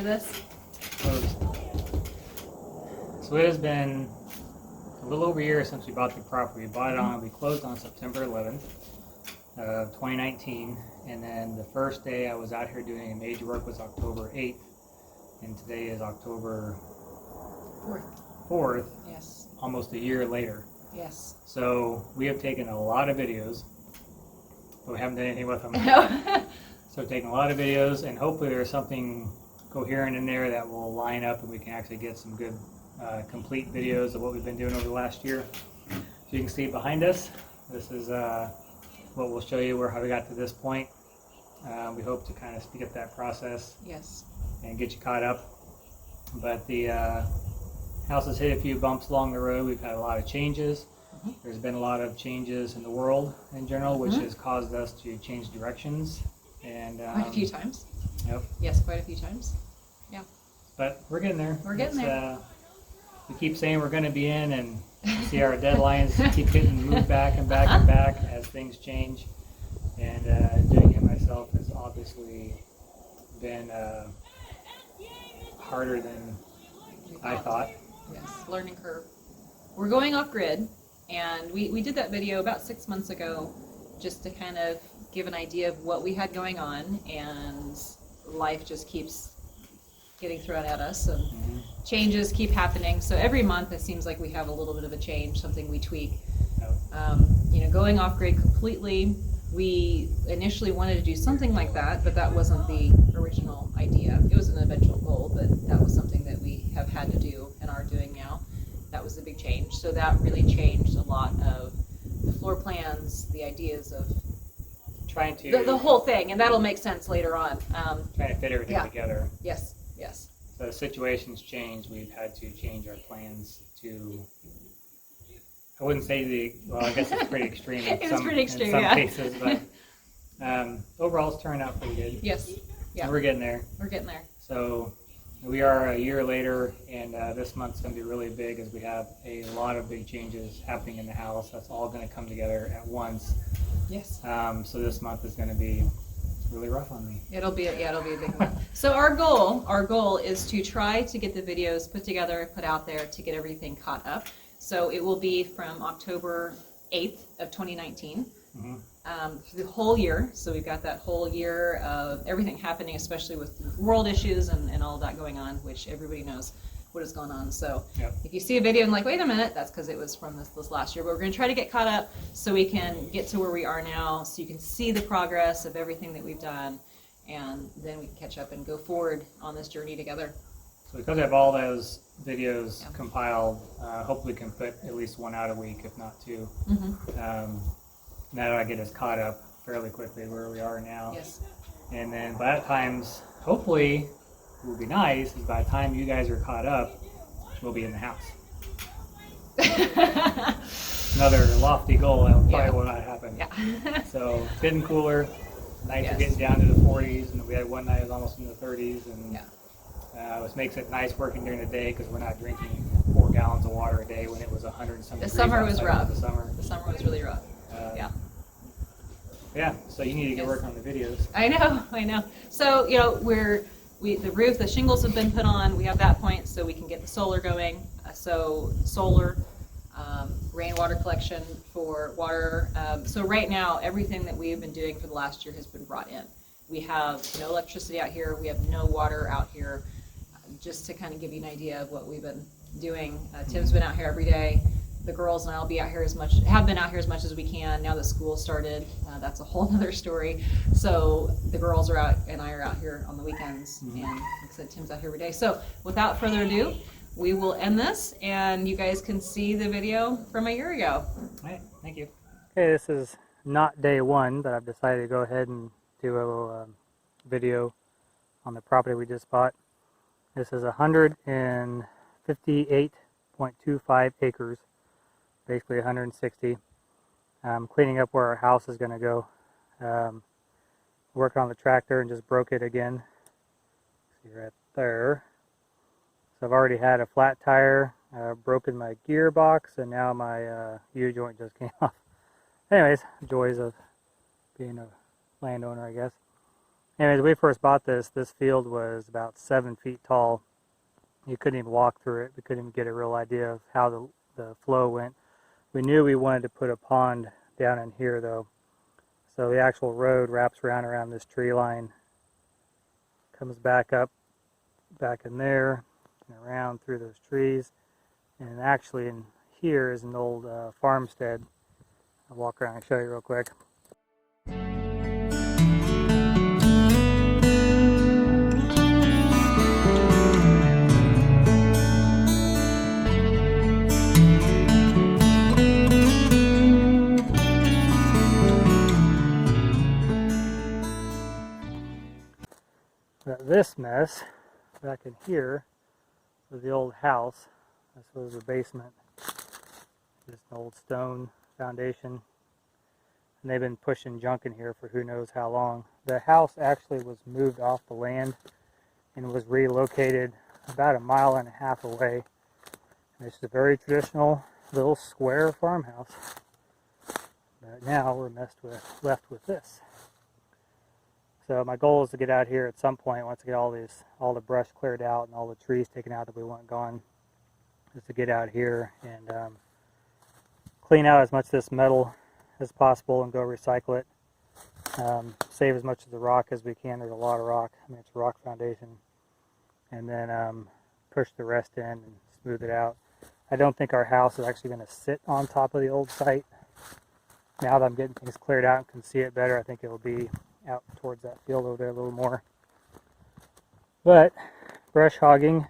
this? So it has been a little over a year since we bought the property. We closed on September 11th of 2019, and then the first day I was out here doing major work was October 8th, and today is October 4th. Yes. Almost a year later. Yes. So we have taken a lot of videos, but we haven't done anything with them. So we've taken a lot of videos, and hopefully there's something coherent in there that will line up and we can actually get some good complete videos of what we've been doing over the last year. So you can see behind us, this is what we'll show you how we got to this point. We hope to kind of speed up that process. Yes. And get you caught up. But the house has hit a few bumps along the road. We've had a lot of changes. There's been a lot of changes in the world in general, which has caused us to change directions. And quite a few times. Yep. Yes, quite a few times. Yeah. But we're getting there. We're getting there. We keep saying we're going to be in, and see our deadlines keep getting moved back and back and back as things change. And doing it myself has obviously been harder than I thought. Yes, learning curve. We're going off grid, and we did that video about 6 months ago just to kind of give an idea of what we had going on, and life just keeps getting thrown at us, and changes keep happening. So every month it seems like we have a little bit of a change, something we tweak. Going off grid completely, we initially wanted to do something like that, but that wasn't the original idea. It was an eventual goal, but that was something that we have had to do and are doing now. That was a big change. So that really changed a lot of the floor plans, the ideas of trying to the whole thing, and that'll make sense later on. Trying to fit everything together. Yes, yes. So as situations change, we've had to change our plans to, I wouldn't say well, I guess it's pretty extreme in some cases, but overall it's turned out pretty good. Yes. Yeah. And we're getting there. We're getting there. So we are a year later, and this month's going to be really big as we have a lot of big changes happening in the house. That's all going to come together at once. Yes. So this month is going to be really rough on me. It'll be a big one. So our goal is to try to get the videos put together, put out there to get everything caught up. So it will be from October 8th of 2019 for the whole year. So we've got that whole year of everything happening, especially with world issues and all of that going on, which everybody knows what is going on. So if you see a video and like, wait a minute, that's because it was from this last year. But we're going to try to get caught up so we can get to where we are now, so you can see the progress of everything that we've done, and then we can catch up and go forward on this journey together. So because I have all those videos compiled, hopefully we can put at least one out a week, if not two. Now I get us caught up fairly quickly where we are now. Yes. And then by that time, hopefully, what would be nice is by the time you guys are caught up, we'll be in the house. Another lofty goal that probably will not happen. Yeah. So it's getting cooler. Nights are getting down to the 40s, and we had one night that was almost in the 30s, and which makes it nice working during the day because we're not drinking 4 gallons of water a day when it was 100 something. The summer was rough. The summer was really rough. Yeah. So you need to get work on the videos. I know. So the roof, the shingles have been put on. We have that point, so we can get the solar going. So solar, rainwater collection for water. So right now, everything that we have been doing for the last year has been brought in. We have no electricity out here. We have no water out here. Just to kind of give you an idea of what we've been doing. Tim's been out here every day. The girls and I will be out here have been out here as much as we can. Now that school started, that's a whole other story. So the girls are out and I are out here on the weekends, and like I said, Tim's out here every day. So without further ado, we will end this, and you guys can see the video from a year ago. All right, thank you. Okay, this is not day one, but I've decided to go ahead and do a little video on the property we just bought. This is 158.25 acres. Basically 160. I'm cleaning up where our house is going to go. Working on the tractor and just broke it again. See right there. So I've already had a flat tire, broken my gearbox, and now my U-joint just came off. Anyways, joys of being a landowner, I guess. Anyways, when we first bought this field was about 7 feet tall. You couldn't even walk through it. We couldn't even get a real idea of how the flow went. We knew we wanted to put a pond down in here though. So the actual road wraps around this tree line, comes back up, back in there, and around through those trees. And actually in here is an old farmstead. I'll walk around and show you real quick. This mess back in here was the old house. This was the basement. Just an old stone foundation. And they've been pushing junk in here for who knows how long. The house actually was moved off the land and was relocated about 1.5 miles away. And it's a very traditional little square farmhouse. But now we're left with this. So my goal is to get out here at some point once I get all the brush cleared out and all the trees taken out that we want gone, is to get out here and clean out as much of this metal as possible and go recycle it. Save as much of the rock as we can. There's a lot of rock. I mean, it's a rock foundation. And then push the rest in and smooth it out. I don't think our house is actually going to sit on top of the old site. Now that I'm getting things cleared out and can see it better, I think it will be out towards that field over there a little more. But brush hogging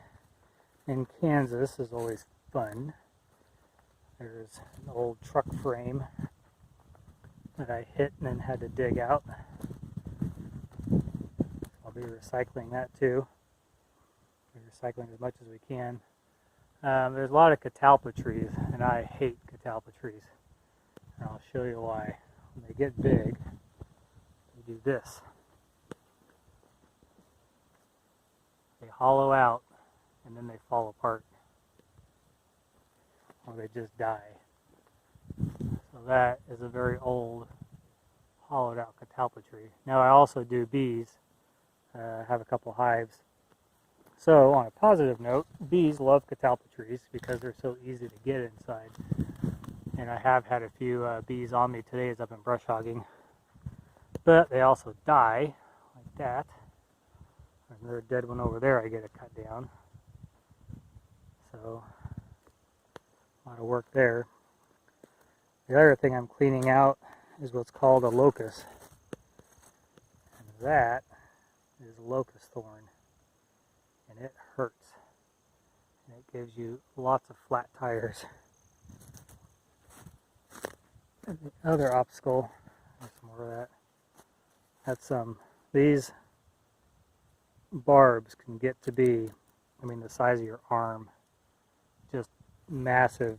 in Kansas is always fun. There's an old truck frame that I hit and then had to dig out. I'll be recycling that too. We're recycling as much as we can. There's a lot of catalpa trees, and I hate catalpa trees. And I'll show you why. When they get big, they do this. They hollow out, and then they fall apart. Or they just die. So that is a very old, hollowed out catalpa tree. Now I also do bees. Have a couple hives. So on a positive note, bees love catalpa trees because they're so easy to get inside. And I have had a few bees on me today as I've been brush hogging. But they also die, like that. Another dead one over there I get to cut down. So, a lot of work there. The other thing I'm cleaning out is what's called a locust. And that is locust thorn. And it hurts. And it gives you lots of flat tires. And the other obstacle, there's some more of that. That's these barbs can get to be, I mean, the size of your arm. Just massive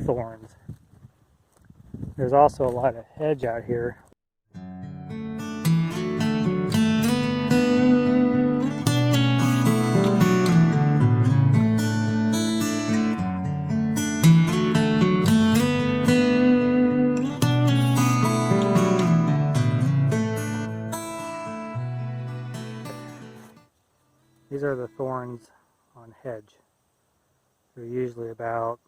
thorns. There's also a lot of hedge out here. These are the thorns on hedge. They're usually about,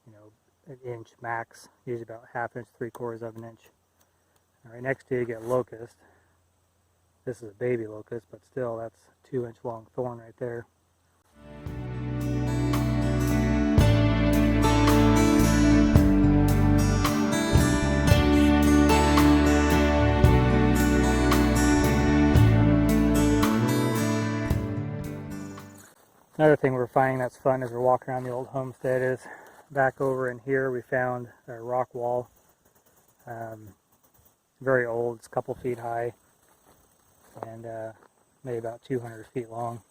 1 inch max, usually about 1/2 inch, 3/4 of an inch. And right next to you get locust. This is a baby locust, but still that's a 2-inch long thorn right there. Another thing we're finding that's fun as we're walking around the old homestead is back over in here we found a rock wall. Very old, it's a couple feet high and maybe about 200 feet long.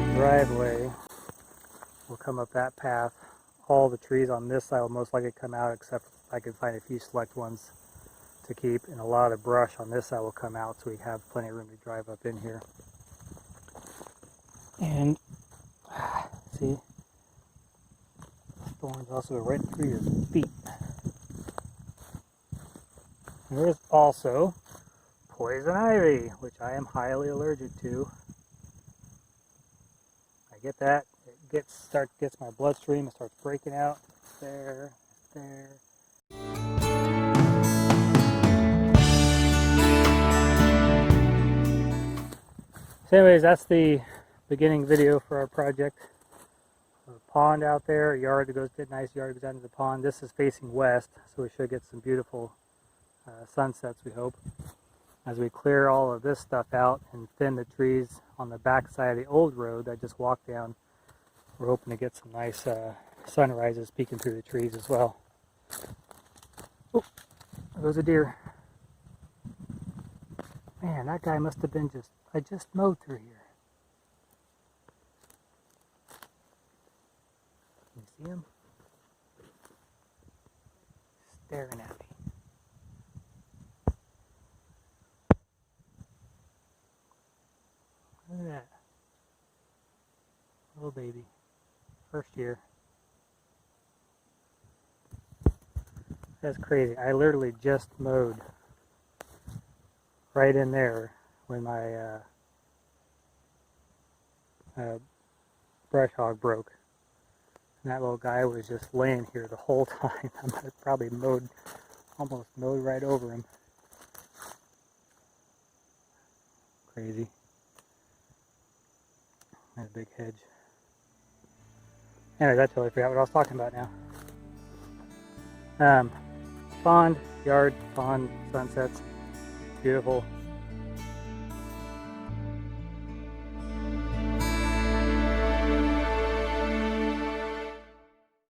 The driveway will come up that path. All the trees on this side will most likely come out, except I can find a few select ones to keep, and a lot of brush on this side will come out, so we have plenty of room to drive up in here. And see, thorns also go right through your feet. And there's also poison ivy, which I am highly allergic to. I get that, it gets my bloodstream, it starts breaking out. There, there. So anyways, that's the beginning video for our project. A pond out there, a yard that goes, good nice yard goes down to the pond. This is facing west, so we should get some beautiful sunsets, we hope. As we clear all of this stuff out and thin the trees on the back side of the old road that I just walked down, we're hoping to get some nice sunrises peeking through the trees as well. Oh, there goes a deer. Man, that guy must have been I just mowed through here. Can you see him? Staring at me. Look at that. Little baby. First year. That's crazy. I literally just mowed right in there when my brush hog broke. And that little guy was just laying here the whole time. I probably almost mowed right over him. Crazy. That big hedge. Anyways, I totally forgot what I was talking about now. Pond, yard, pond, sunsets. Beautiful.